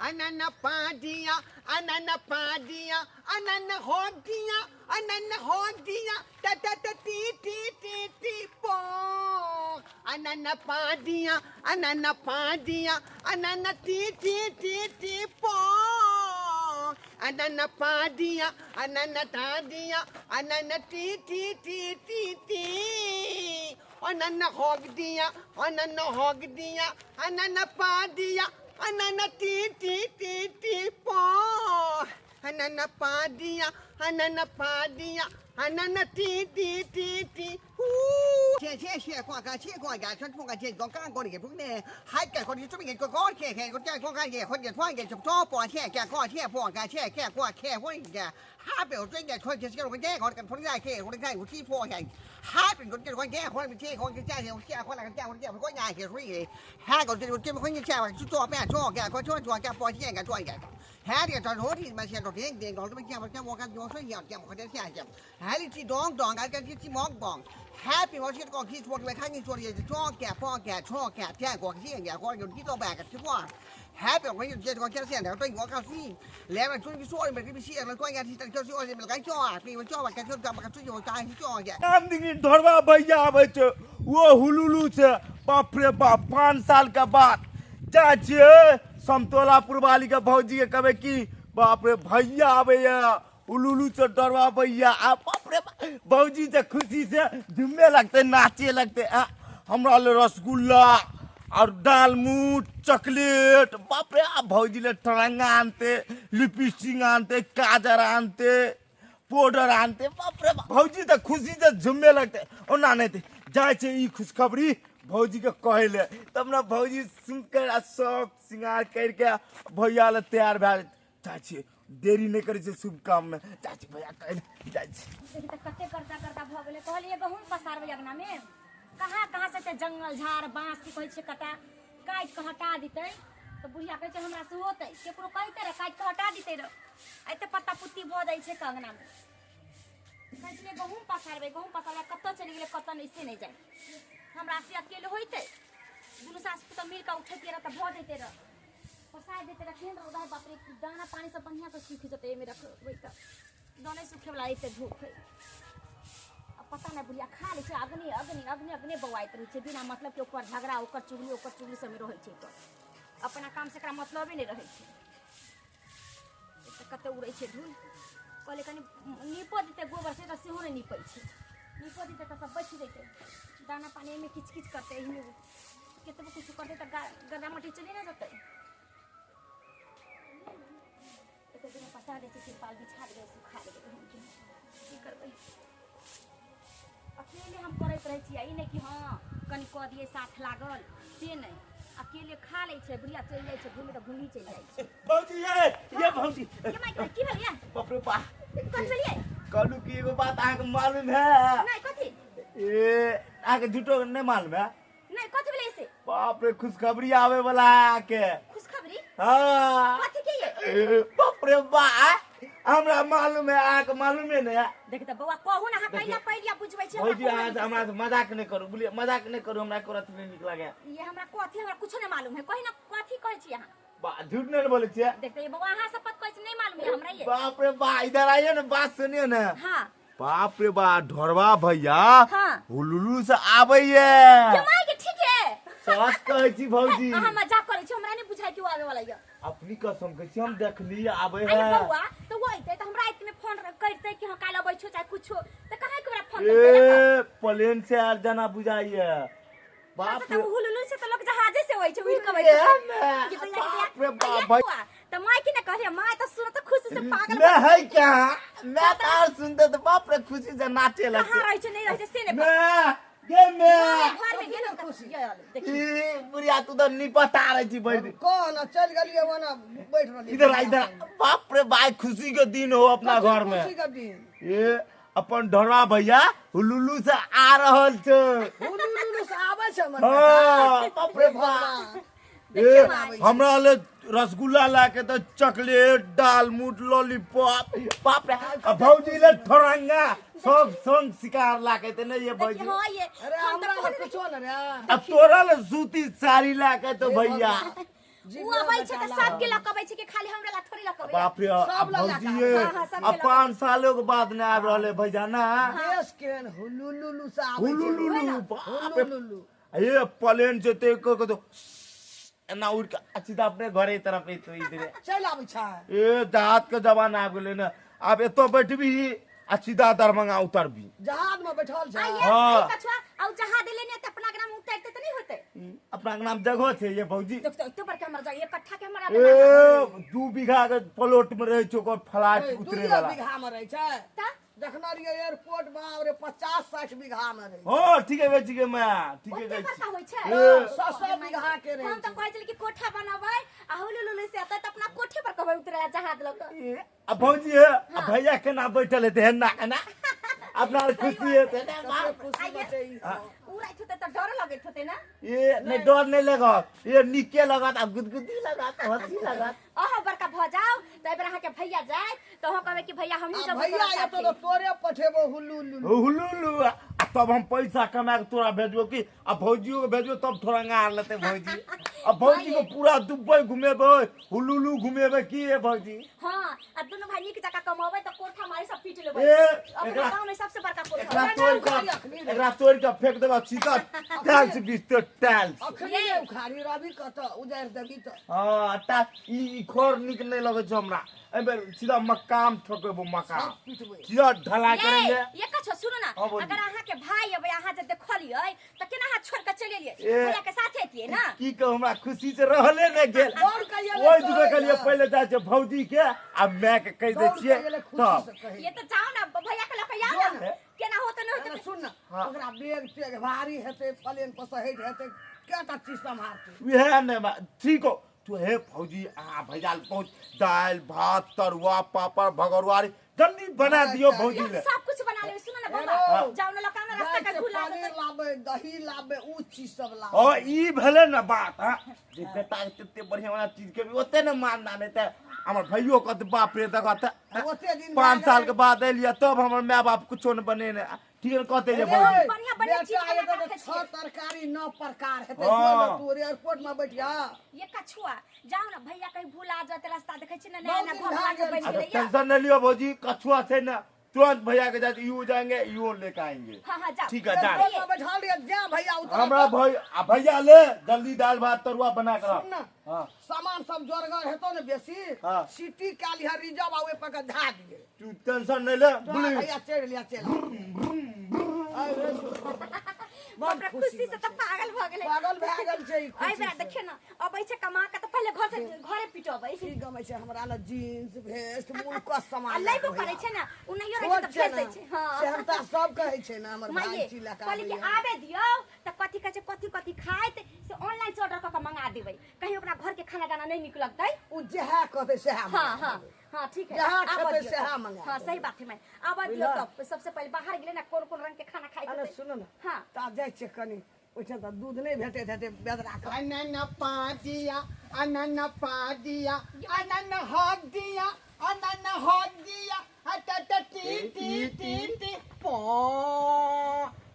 अनन पादिया अनन पादिया अनन हो दिया टा टा टा टी पो अनन पादिया अनन टी पो अनन पादिया अनन तादिया अनन टी अनन होग दिया अनन पादिया अनन टी पो अनन पादिया अनन टी谢过个谢过个ฉันพวกกันเช่นก็ก้างคนเก็บพวกนี้ให้แก่คนที่จะไม่เห็นก็ก้อนแค่ก็แก่ก็แก่คนเก็บพวกเก็บจบจ่อปอแค่แก่ก็แค่พวกกันแค่กว่าแค่พวกนี้ห้าเปลี่ยนใจแก่คนจะเชื่อคนแก่คนกันคนได้แค่คนได้อยู่ที่พวกใหญ่ห้าเป็นคนแก่คนเป็นเช่คนแก่เดียวแก่คนละกันแก่คนแก่มันก็ใหญ่แค่รุ่ยเลยห้าคนจะคนเป็นคนแก่ว่าจ่อแม่จ่อแก่คนจ่อแก่ปอแค่กันจ่อแก่ห้าเดียวตอนโหที่มาเชียร์ตัวเองก่อนก็ไม่แก่มันจะวกันโยนช่วยเหยียบคนจะแก่ห้าที่ดองกันที่มองบอง Happy ว่าที่ก่อนที่ชวนไปข้างนี้ชวนเดียวจะจ่อแก่พ่อแก่ช่อแก่แก่กว่าที่อย่างก็อยู่ที่ตัวแบกกันที่ว่า Happy ว่าอยู่ที่ก่อนแค่เสียงเดี๋ยวตัวหัวกาซี่แล้วมันช่วยพิสูจน์มันก็พิสูจน์มันก็งานที่ตั้งเจ้าช่วยมันก็จ่อปีมันจ่อมันก็ช่วยจับมันก็ช่วยอยู่ใจที่จ่อแก่ नाम दिखी धरवा भैया बच्चे वो हुलुलू से बाप रे बाप 5 साल का बाद चाचे समतोलापुर वाली का भौजी के कहे की बाप रे भैया आवे हुलुलू से डरवा भैया बाप रे भौजी से खुशी से झूमे लगते नाचे लगते हमरा ले रसगुल्ला और दाल मूट चॉकलेट बाप रे भौजी ले टरंगा आनते लिपस्टिक आनते काजर आनते पाउडर आनते बाप रे भौजी तो खुशी से झुमे लगते और ना नहीं थे जाए छे ई खुशखबरी भौजी के कहले तब ना भौजी सुनकर शौक श्रृंगार करके भैया ले तैयार भए चाची देरी नहीं करे छे शुभ काम में चाची भैया कहले जाए छे देखि त कते करता भ गेले कहलिए गहुम पसारबे अगना में कहां से ते जंगल झाड़ बांस की कहै छे कटा काट के हटा दितै तो बुढ़िया कहै छे हमरा से होतै केकरो कहते रे काट के हटा दितै रे एते पत्ता पुत्ती भ जाय छे कंगना में कहै छे गहुम पसारबे कत्तो चली गेले कत्तो नहीं से नहीं जाय हमरा से अकेले होइतै दुनु सास पुत मिल के उठैते रे त भ जैते रे पसार देते रे केन रौदा बाप रे दाना पानी से बढ़िया तो सूख जते एमे रखबै त दाने सूखे वाला एते धूप है पता नहीं बुढ़िया खा ले अग्नि बवाइत रहे छे बिना मतलब के ऊपर झगड़ा ओकर चुगली से में रहे छे तो अपना काम से एकरा मतलब ही नहीं रहे छे कते उड़ै छे धूल कहले कनी नीपो दिते गोबर से त सेहो नहीं नीपै छे नीपो दिते त सब बच जैते दाना पानी में किच करते एहिमे केतबो कुछ करते त गदा मटी चली ना जते एते दिन पसा दे छे तिरपाल बिछा दे सुखा दे की करबै अकेले हम करैत रहे छी ई नहीं कि हां कनी क दिए साथ लागल से नहीं अकेले खा ले छे बुढ़िया चल जाय छे घूमे त घूमी चल जाय छे भौजी ये भौजी ये माइक की भेलिए बाप रे बा कथि भेलिए कहलू की एगो बात आके मालूम है नहीं कथि ए आके झूठो नहीं मालूम है नहीं कथि भेलिए से बाप रे खुशखबरी आवे वाला है आके खुशखबरी हां कथि के ये बाप रे बा हमरा मालूम है आके मालूम है ना देख त बौआ कहू ना पहिला बुझबै छै भौजी आज हमरा से मजाक नहीं करू बोलिए मजाक नहीं करू हमरा करत नहीं निक लागे ये हमरा कथि हमरा कुछ नहीं मालूम है कहि ना कथि कहै छी अहाँ बा झूठ नहीं बोले छे देख त ये बौआ अहाँ शपथ कहै छी नहीं मालूम है हमरा ये बाप रे बा इधर आइए ना बात सुनिए ना हां बाप रे बा ढोरवा भैया हां हुलुलु से आबैये ये माय के ठीक है सच कहै छी भौजी अहाँ मजाक करै छी हमरा नहीं बुझाइ कि आवे वाला ये अपनी कसम कहै छी हम देखली आबै है अरे बौआ तो वो आइते त हमरा रात में फोन करते कि हां काल अबै छो चाहे कुछो त कहां के हमरा फोन करते ए प्लेन से आर जना बुझाइए बाप रे हुलुलु से तो लोग जहाजे से होय छै उड़ के बाप रे बाप भाई त माय की न कहले माय त सुन त खुशी से पागल मैं है क्या मैं तार सुनते तो बाप रे खुशी से नाचे लगते कहां रहै छै नहीं रहै छै से ने मैं घर में गेलो खुशी देखी बुढ़िया तू तो नहीं पता रही थी बैठ कौन चल गलिए वना बैठ रहली इधर बाप रे भाई खुशी के दिन हो अपना घर में खुशी का दिन ये अपन ढोरवा भैया हुलुलु से आ रहल छे हुलुलु से आबै छै मन हां बाप रे हमरा ले रसगुल्ला लाके तो चॉकलेट दाल मूट लॉलीपॉप बाप रे भौजी ले ठोरंगा सब संग शिकार लाके ते नहीं ये भौजी हां ये अरे हमरा कुछो न रे अब तोरा ले सूती साड़ी लाके तो भैया उ अबै छै त सब के लकबै छै कि खाली हमरा ला थोड़ी लकबै बाप रे भौजी ये अब 5 सालों के बाद न आब रहले भैया ना देश के हुलुलुलु से आबै छै हुलुलुलु बाप रे हुलुलुलु ये प्लेन से ते को तो ना उड़ के सीधा अपने घरे तरफ एतो इधर चल आबै छै ए जहाज के जमाना आ गेले ना अब एतो बैठबी आ सीधा दरभंगा उतरबी जहाज में बैठल छै हाँ। कछुआ औ जहां दिले ने त अपना ग्राम उतरते त नहीं होते अपना के नाम जगह छै ये भौजी देख तो इतो पर के हमर जगह 1 कट्ठा के हमरा ए 2 बीघा के प्लॉट में रहे छै ओकर फ्लैट उतरे 2 वाला बीघा में रहै छै त देखना रहिए एयरपोर्ट बाप रे 50-60 बीघा में रहै हां ठीक है बेची के मैं ठीक है ओते बेची बड़का होय छै 100 बीघा के रहै हम त कहै छली कि कोठा बनाबै आ हुलुलुलु से त अपना कोठे पर कहबै उतरे जहाज लक अब भौजी है अब भैया केना बैठल है तेहन ना ना अपना खुशी है तेना छै खुशी में छै उड़ै होते त डर लगैत होते ना ये नहीं डर नहीं लगा ये निके लगा आ गुदगुदी लगा हंसी लगा ओह बड़का भ जाओ त एबर अहाँ के भैया जाय त हम कहबै कि भैया हमहू सब भैया ये तो तोरे पठेबो हुलुलुलु हुलुलु तब हम पैसा कमा के तोरा भेजबो की अब भौजियो के भेजबो तब थोड़ा गार लेते भौजी अब भौजी को पूरा दुबई घुमेबे हुलुलु घुमेबे की है भौजी हां अब दोनों भाई नीक जका कमाबै त कोठा मारी सब पीट लेबै ए अपना गांव में सबसे बड़का एकरा तोड़ के फेंक देबा सीधा टाइल्स बिस्तर टाइल्स अखनी उखाड़ी रवि कत उजार देबी त हां ता ई खोर निक नहीं लगे छ हमरा एबे सीधा मकाम ठोकबो मकाम सीधा ढलाई करेंगे ये कछो सुनो ना हाँ, बोलिए। अगर अहाँ के भाई अबै अहाँ जे देखलियै त केना हाथ छोड़ के चले लिए ए। भैया के साथे एतियै ना की कहूं हमरा खुशी से रहले ने गेल और कहिए ले ओइ तो दुबे के लिए भैया। पहले जाय छै भौजी के आ मैं के कह दे छियै दौड़ के गेलै तो खुशी से कही ये त जाओ ना भैया के लके आओ जो ना ना। केना होत न अरे होत सुन ना हाँ। ओकरा बेग तेग भारी हेतै प्लेन पर सहित हेतै केटा चीज संभालतै वह ने ठीक हो तू हे फौजी आ भैया पहुंच दाल भात तरुआ पापड़ भगरवारी जल्दी बना दियो भौजी ले सब कुछ बना ले सुनो ना हेलो। बाबा जाओ ना लका में रास्ता जाय के छै भूला पनीर लाबे दही लाबे उ चीज सब लाबे ओ ई भेले ना बात हां जे बेटा तते बढ़िया वाला चीज के भी ओते ने मानना नहीं त हमर भइयो कत बाप रे देखत ओते दिन 5 साल के बाद एलिया तब हमर माय बाप कुछो न बने ने ठीक है कहते जे भौजी बढ़िया बढ़िया चीज बना के रखे छह तरकारी 9 प्रकार हेतै हाँ। जो तू एयरपोर्ट में बैठिया ये कछुआ जाओ ना भैया कहीं भूला जाते रास्ता देखे छी ना बहुत नया दिन भगवान से भाग बन गेल गेलै या टेंशन नहीं लियो भौजी कछुआ से ना तुरंत भैया के जाते यू जाएंगे यू लेके आएंगे हां हां जाओ ठीक है जा एयरपोर्ट में बैठा लिया जा भैया उतर हमरा भाई आ भैया ले जल्दी दाल भात तरुआ बना कर सुन ना हां सामान सब जोरगर हेतो ने बेसी हाँ। सिटी काली हर रिजर्व आवे पर के धा दिए तू टेंशन नहीं ले तो बुली भैया चढ़ लिया चल बाप रे खुशी से तो पागल भ गेलै पागल भए गेल छै ई आई खुशी बेटा से। देखिए ना अबै छै कमा के तो पहले घर से घरे पिटबै ई गमे छै हमरा ल जींस वेस्ट मूल का सामान आ लैबो करे छै ना उ नहियो रहे छै तो भेज दै छै हां सेहनता सब कहै छै ना हमर भाई माये चिला का कहली कि आबे दियो त कथि कहै छै कथि खाइत से ऑनलाइन से ऑर्डर क के मंगा देबै कहीं ओकरा घर के खाना दाना नहीं निक लगतै उ जेहा कहते सेहा हां हां हां ठीक है जहाँ आबऽ खेतै दियौ सेहा तब। मंगा हां देबै। सही बात है मैं आबऽ दियो तो सबसे पहले बाहर गेले ना कोन कोन रंग के खाना खाइत अरे होतै सुनो ना हां ता जाय छै कनी ओइठा त दूध नहीं भेटे हेते बेदरा का अनन पादिया अनन पादिया अनन हक दिया अनन हक दिया हट टी टी टी टी पो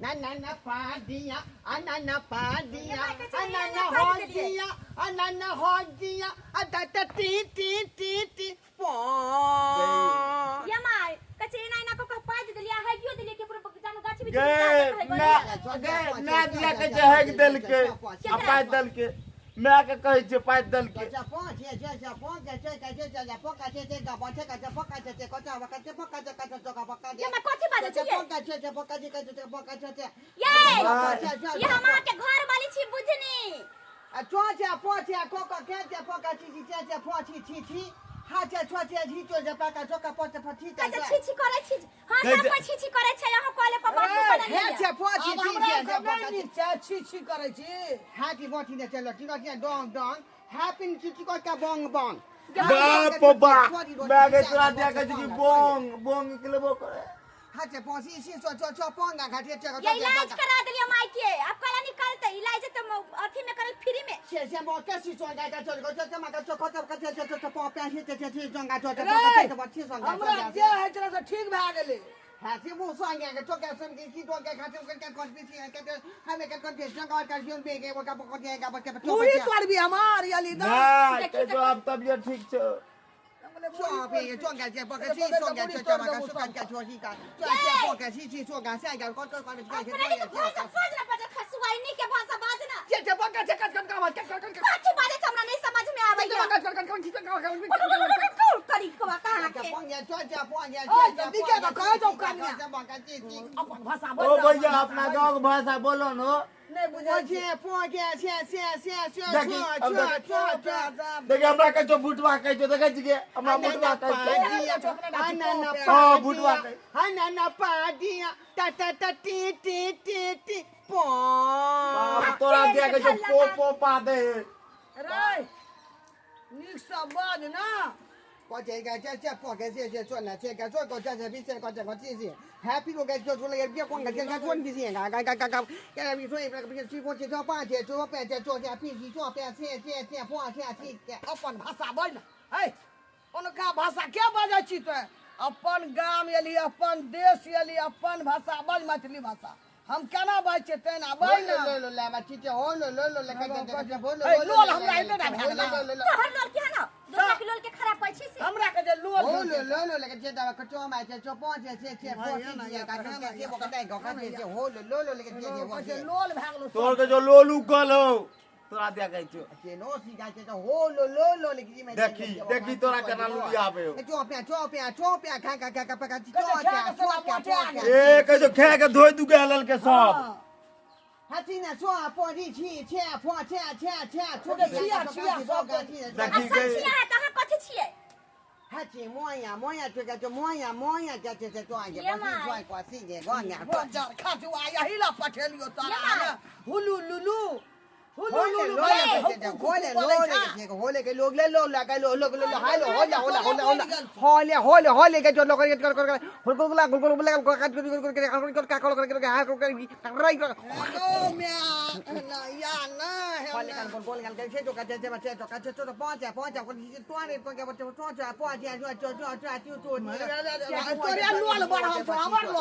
ननन पादिया अनन पादिया अनन हक दिया अनन हक दिया हट टी टी टी टी पो या माय कचे ना ना को पाज देलिया है क्यों देलिया के पूरा जानो गाछ भी मैं दिया के जहग दल के पाय दल के मैं के कहै छै पाय दल के ये मैं कथि बाजै छी ये हमार के घर वाली छी बुझनी अच्छा छी छी करे छी हां सब कोई छी छी करे छै यहां कॉले पर बात बना लिया छी छी करे छी बाप बाप मैं के तोरा दिया के जी बोंग बोंग निकलबो करे ये इलाज करा देलियो माई के अब कला निकलते इलाज तो अथी में करल फ्री में हमरा जे है तरह से ठीक भए गेलै हाथी मुंह सांगे के तो कैसे की तो के खाते के कॉन्फिडेंस के हमें के कॉन्फिडेंस का कार्य में के वो का पकड़ के बच्चे पूरी तोड़ भी हमार याली दा ना के जो अब तबियत ठीक छ做别做感觉，不感谢做感谢，做把个说感觉做西干，做感谢不感谢去做感谢，个个个感谢做 अपने 也 के भाषा खोजना पड़े खसुआई नहीं के भाषा बाजना 这这不干这干干干嘛？干干干干。 काठी बाजे हमरा नहीं समझ में आवे 这 ये 干干干干干干干。 करी कवा कहां 个 के 方言做这方言， जल्दी क्या तो कह दो काम में। 这帮个姐姐。 अपन भाषा ओ भैया अपना गांव के भाषा बोलो न नहीं 我 बुझे 去放个切切切切 देखी अब 切切。 देखिए हमरा कह जो बुटवा कह जो देखै छियै हमरा बुटवा कह हां बुटवा कह अनन्ना पादिया ता ता ता टी टी टी टी पो तोरा दिया के जो पो पा दे रे निक सब बाज ना 我这个这放个这做呢，这个做个这比这个这个这些，happy 我个做出来别光个这个做比些，个，要比说那个比去过去做半天，做半天做下必须做半天放下去个。 अपन भाषा बोल ना है उनका भाषा क्या बाजा छी तो अपन गांव यली अपन देश यली अपन भाषा बोल मैथिली भाषा हम केना बाज छे तेना बोल ना लो ला बच्ची हो लो के बोलो लोल हमरा इते ना भेला तो हर लोल के है ना दूसरा के लोल के खराब पै छी से हमरा के जे लोल लो के जे दावा कचो मा जे पांच जे का के वो का का जे हो लो के जे वो जे लोल भागलो तोर के जो लोलू कलो तोरा दिया कह जो के नो सी का जे हो लो के में देखी तोरा केना लुली आवे हो चो पे खा पका चो ए के जो खा के धोई दू के हलल के सब हाथी ना चो पो दी छी छे पो छे चो के देखी के सचिया है कहां कथि छिए हाथी मोया तो का जो मोया जे तो आगे बस को सी के गोंगा जार खाजू आया हिला पठेलियो तारा ना हुलू लुलू होले के लोग ले लो लगा लो हाय लो होले के जो लोग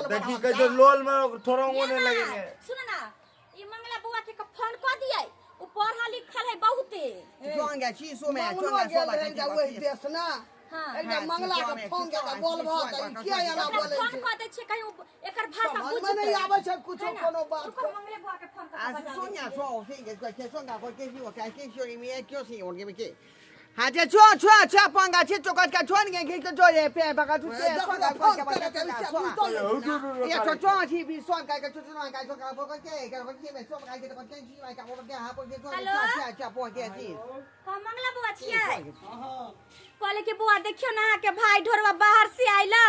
देखी के जो लोल में थोड़ा होने लगेंगे सुन ना ये मंगला बुआ के फोन क दिए उ पढ़ा लिखल है बहुते जोंगा शीशो में देश ना एकदम मंगला के फोन के बोल भात किया याला बोले फोन क दे छै कहीं एकर भाषा बुझ नहीं आवे छै कुछो कोनो बात मंगले बुआ के फोन啊，是说呀，说我这个在说那个给我感谢兄弟们，就是我给不给。还在做帮个去做个穿个给个做也别把个做些说个说个说。也说装起比说个就是那个说个不个给个我这边说个给个真心来讲我个还不给做这帮个去。 हां मंगला बुआ छिए कहले के बुआ देखियो ना के भाई ढोरवा बाहर से आइला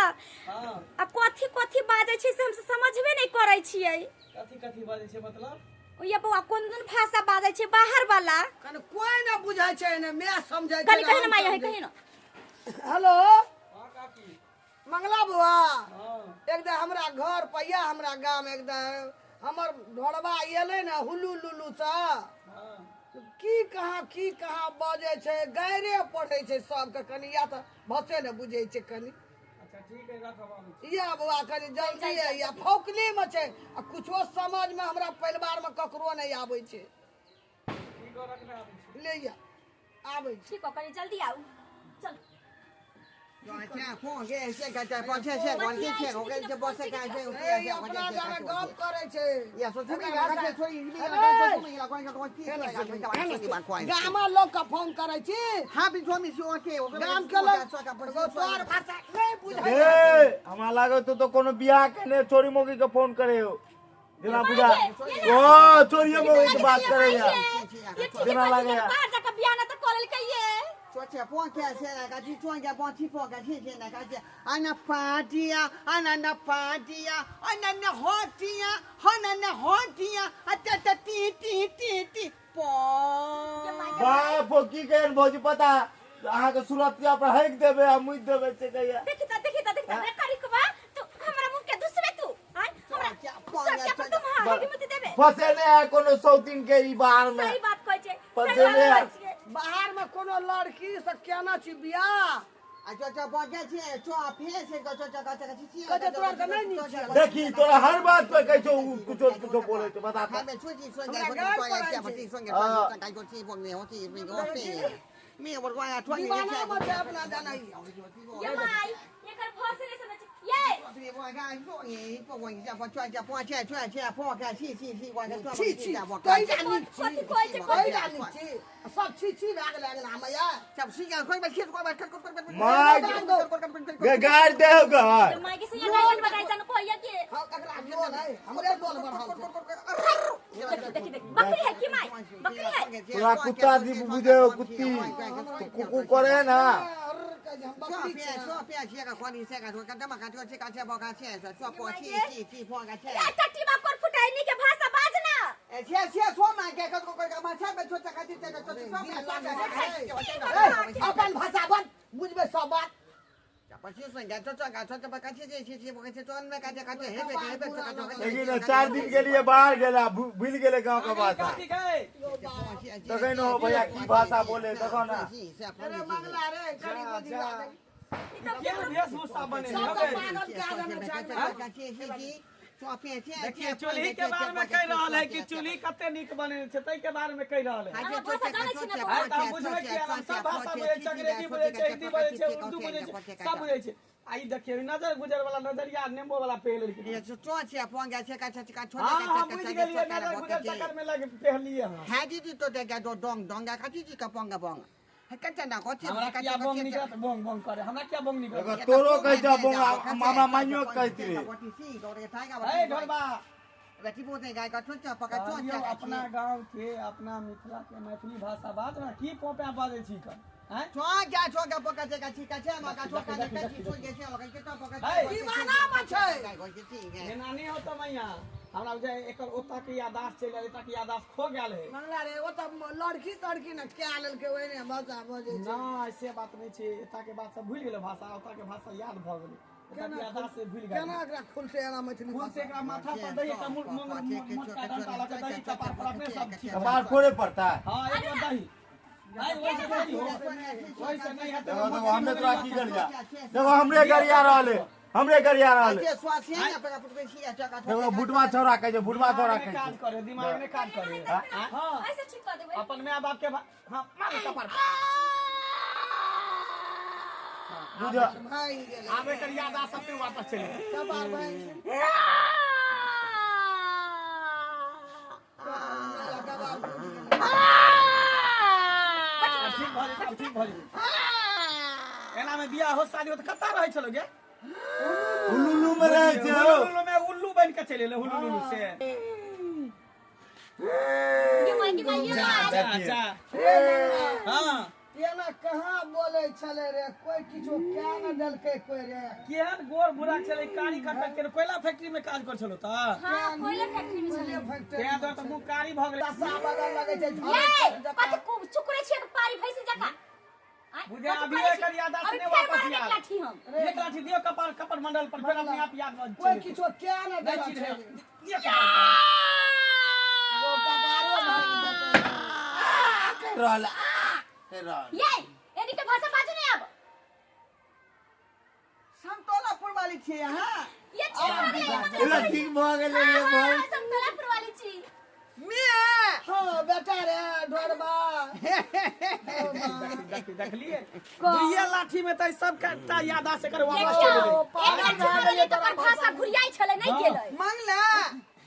आ कथि बाजे छै से हम समझबे नहीं करै छियै कथी बाजे छै मतलब ये बुआ कोन भाषा बाजे छै बाहर वाला कने कोई ना बुझाय छै ने मैं समझाय छै कनी कहीं ना माय है कहीं ना हेलो हां काकी मंगला बुआ हां एकदम हमरा घर पैया हमरा गांव एकदम हमर ढोड़वा एले ना हुलू लुलू सा हां की कहाँ बाजे छै गैरे पढ़े छै सबके कनी या त भसे ने बुझे छै कनी अच्छा ठीक है रखब या बुआ कनी जल्दी या फौकली में छै आ कुछो समझ में हमरा परिवार में ककरो नहीं आबै छै ठीक है रखना आबै ले या आबै छै ठीक हो कनी जल्दी आओ चल 这样放给这个这帮这光这我跟这帮这个这 ए अपना जाने गप करे छै 也说这个个所以你个说你个关个关系个个蛮快。 गाम लोग का फोन करे छी 他比说你说के गाम के लोग तोर भाषा नहीं बुझाय ए हमरा लागे तो कोनो बियाह के ने छोरी मोगी के फोन करे हो बिना बुझा ओ छोरियो मोगी के बात करे यार ये ठीक बिना है लगे यार बाहर जाके बियाह ना तो कर ले ये 说这帮个现在个去装个帮去帮个现在个这安那party呀，安那 party 呀，安那好的呀，安那好的呀，啊这滴帮。 बाप की कहन भौजी पता अहाँ के सुरतिया पर हैक देबे आ मुइ देबे से कहिया देखी ता रे करी को बा तू हमरा मुंह के दूसरे तू हां हमरा सब के तुम हां मत देबे फसे ने है कोनो सौतीन के ई बाहर में सही बात कहै छै फसे ने है बाहर में कोनो लड़की से केना छी बियाह अच्छा बागे छे चो फेस से चो छी कते तोरा के नहीं नीक छै देखी तोरा हर बात पे कहै छौ कुछो बोले छौ बता खाइ में छुची सुन गए तो क्या पति सुन गए काई को छी बोल में होती में को पे मैं बोल वाया ठोक दीवाना मत अपना जाना ही ये माई एकर फसले समझ ये 你我看做你不管你这我转转破看去我看做 छी छी कोई जानी छी कोई जानी छी सब छी छी भाग लागल हमया จับสิกันค่อยมาเครียดค่อยมา गाड़ दे होगा तो माई के से ये नहीं बताई जान को ये के हम एकरा बोल है हमरे बोल बढ़ाओ देखी बकरी है की माई बकरी है तोरा कुत्ता दी बुझे कुत्ती कुकु करे ना हम बकरी छे सो पे छे का कोनी से का तो का का तो छे का छे बो का छे सो पो छी पो का छे ये टट्टी बा कोन फुटाई नी के भाषा बाजना ए छे सो मा के को का माछा में छोटा का छे अपन भाषा बन बुझबे सब बात पछि सुन गए छोटा का का छे बो के तो में का हे पे लेकिन 4 दिन के लिए बाहर गेला भूल गेले गांव का भाषा ठीक है तो कहीं न भैया की भाषा बोले देखो ना अरे मंगला रे करी को दिला क्या वेशभूषा बने सब पागल के आदमी देखिए चूल्ही के बारे में कह रहा है कि चूल्ही कते निक बने छै तै के बारे में कह रहा है हम बुझबे कि हम सब भाषा बोले छै अंग्रेजी बोले छै हिंदी बोले छै उर्दू बोले छै सब बोले छै आई देखिए नजर गुजर वाला नजरिया नेमो वाला पहले ये तो छे पोंगा छे का छोटा हां बुझ गेलिए नजर गुजर चक्कर में लगे पहलिए हम है दीदी तो देखा दो डोंगा का चीज का पोंगा पोंगा है कंचना को छे हमरा क्या बोंग निकलत बोंग करे हमरा क्या बोंग निकलत तोरो कह जा मामा मानियो कहती रे ए ढोलबा बेटी बोते गाय का छोटा पका ये अपना गांव के अपना मिथिला के मैथिली भाषा बात ना की पोपे बाजे छी का हैं छोगा पका का छिका छे मा का छोका के छी छोड़ के छे ओके तो पका दीवाना मत छै है एना नहीं होता मैया हमरा जे एकर ओता के यादाश्त चल एता के यादाश्त खो गेल है मंगला रे ओ त लड़की न क्या लेल के ओने भाषा बजे छै ना ऐसे बात नहीं छै एता के बात सब भूल गेल भाषा ओता के भाषा याद भ गेल एता के यादाश्त से भूल गेल केना एकरा खुलते एना मैथिली फूल से एकरा माथा पर दही का मोटका डंडा लगा दही कपार पर अपने सब ठीक कपार फोड़े पड़ता है हां एक बार दही भाई वैसे नहीं हो वैसे नहीं है देखो हमने तोरा की कर जा देखो हमरे गरिया रहले अच्छे स्वास्थ्य है पे पुटबे छी अच्छा का देखो बुटवा छोरा कह जे बुटवा छोरा कह काज करे दिमाग ने काज करे हां ऐसे ठीक कर देबे अपन मां बाप के हां मार कपार बुझा भाई गेल आबे कर यादाश्त अपने वापस चले कपार भाई ठीक भरी एना में बियाह हो शादी हो त कता रहे छलो गे उल्लू में रहे छे उल्लू में उल्लू बन के चले ले उल्लू से ये माई अच्छा हां ये ना कहां बोले छले रे कोई किछो क्या न दलके कोई रे केहन गोर बुरा चले कारी खटक के कोयला फैक्ट्री में काज कर छलो त हां कोयला फैक्ट्री में चले फैक्ट्री के तो मुंह कारी भ गेल सा बगल लगे छै ये कत खूब चुकरे छिए पारी भैंसी जका मुझे अभी कर यादाश्त ने वापस याद लाठी हम एक लाठी दियो कपार मंडल पर फिर अपने आप याद कोई किछो क्या न नहीं दलके चीज छै ये वो कपारो भाई रहला ये एनी के भाषा बाजू नहीं अब संतोलापुर वाली छे हां ये ठीक एला ठीक भ गेले रे भाई संतोलापुर वाली छी मैं हां बेटा रे ढोरबा देख लिए दुइये लाठी में त सब का यादाश्त कर वापस चले देखियो एक तो भाषा घुरियाई छले नहीं गेलै मंगला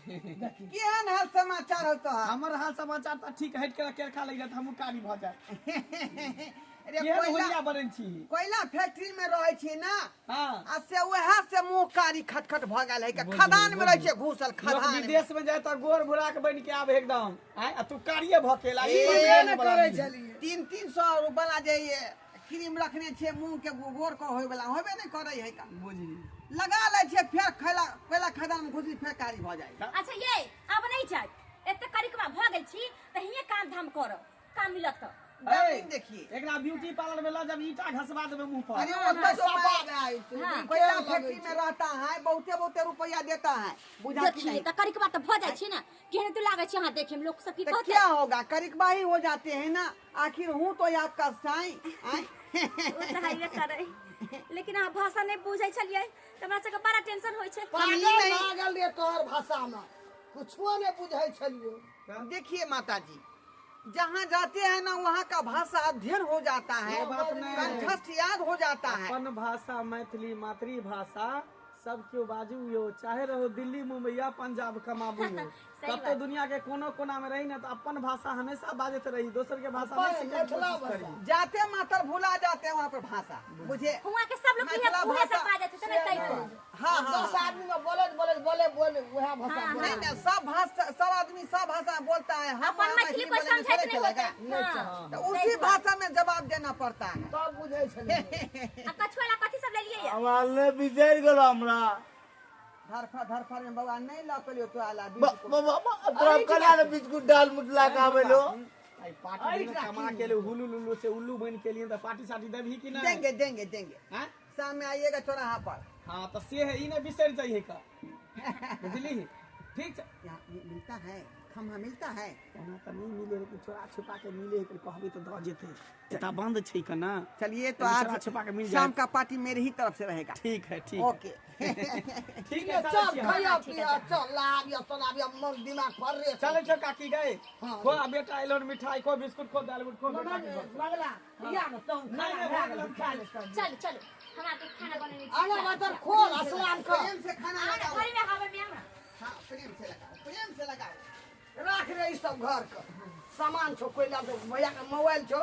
केहन हाल समाचार होता है हमर हाल समाचार त ठीक हट के केरखा लग जात हम कारी भ जाए अरे ये होलिया बनन छी कोयला फैक्ट्री में रहे छी ना हां आ से वह से मुंह कारी खटखट भ गेल है खदान में रहे छे घुसल खदान में विदेश में जाए त गोर बुरा के बन के आब एकदम आ तू कारिये भ केला ये न करे छलिए 300 रुपया जे क्रीम रखने छे मुंह के गोर को होय वाला होबे नहीं करे है का बुझी लगा ले छे फिर खैला पहला खदान में घुसी फिर कारी भ जाए अच्छा ये अब नहीं जाय एते करिकवा भ गेल छी त हिये काम धाम करब काम मिलत त देखिए एकरा ब्यूटी पार्लर में ला जब ईटा घसवा देबे मुंह पर अरे वो तो सब आई कोयला फैक्ट्री में रहता है बहुते रुपया देता है बुझा कि देखिए नहीं त करिकवा त भ जाय छी ना केहन तो लागे छी हां देखे में लोग सब की तो कहते क्या होगा करिकबा ही हो जाते हैं ना आखिर हूँ तो आपका साईं ओ त हाइवे करे अहाँ भाषा नहीं बुझै छलियै त हमरा सबके बड़ा टेंशन होइ छै। पागल लागल रे तोहर भाषा में कुछो नहीं बुझै छलियो। देखिए माता जी, जहाँ जाते हैं ना वहाँ का भाषा अध्ययन हो जाता है, बात नहीं। कंठस्थ याद हो जाता है। अपन भाषा मैथिली मातृभाषा सब क्यों बाजू यो, चाहे रहो दिल्ली मुंबई या पंजाब कमाबू यो, सही तब तो बात। दुनिया के कोनो कोना में रही ना तो अपन भाषा हमेशा बाजत रही, दोसर के भाषा अपन नहीं सीखे के मिथिला कोशिश करी। जाते मातर भुला जाते हैं वहाँ पर भाषा, मुझे हुआ के सब लोग मिथिला उहे सब भाषा- बाजै छै त नहीं कहि। हाँ हाँ 10 आदमी में बोले वह भाषा हाँ, बोले। नहीं नहीं, सब आदमी सब भाषा बोलता है। हम अपन मैथिली कोई बोलेंगे समझै थोड़े नहीं चलेगा। होता। हां तो उसी भाषा में जवाब देना पड़ता है। तब बुझै छलियो। आ कछुआ कथी सब ले लिए ये? हमारे बिजर गेलो हमरा धरफर में बाबा नहीं लकलियो तो आला तोरा कला ने बिस्कुट डाल मुटला का आवेलो। आई पार्टी में कमा के ले हुलू लुलू से उल्लू बन के लिए तो पार्टी साटी देबी कि नहीं? देंगे देंगे देंगे। हैं? शाम में आइएगा चौराहा पर। हाँ तो से है इने बिसर जाइए का, बुझली? ठीक है, यहाँ मिलता है, खम्हा मिलता है। वहाँ तो नहीं मिले लेकिन चोरा छुपा के मिले तो कहबे तो द जेते, इतना बंद छै का ना। चलिए तो चोरा आज छुपा के मिल शाम जाए। का पार्टी मेरी ही तरफ से रहेगा। ठीक है ठीक ओके। ठीक है, चल चल खइया पिया चल लाबिया सोनाबिया मन दिमाग पर रे। चले छो काकी गए, हाँ। खो बेटा आइलोन मिठाई खो बिस्कुट खो दाल खो बेटा के घर। लगला या न तुम नहीं, नहीं, खाना नहीं, खा ले। चल चल हमरा के खाना बनेने छै। आना बतर खोल असलाम कर प्रेम से खाना आना लगाओ। घरे में हवे में हमरा। हाँ, प्रेम से लगाओ, प्रेम से लगाओ। राख रे ई सब घर का सामान छो कोई ला तो भैया का मोबाइल छो।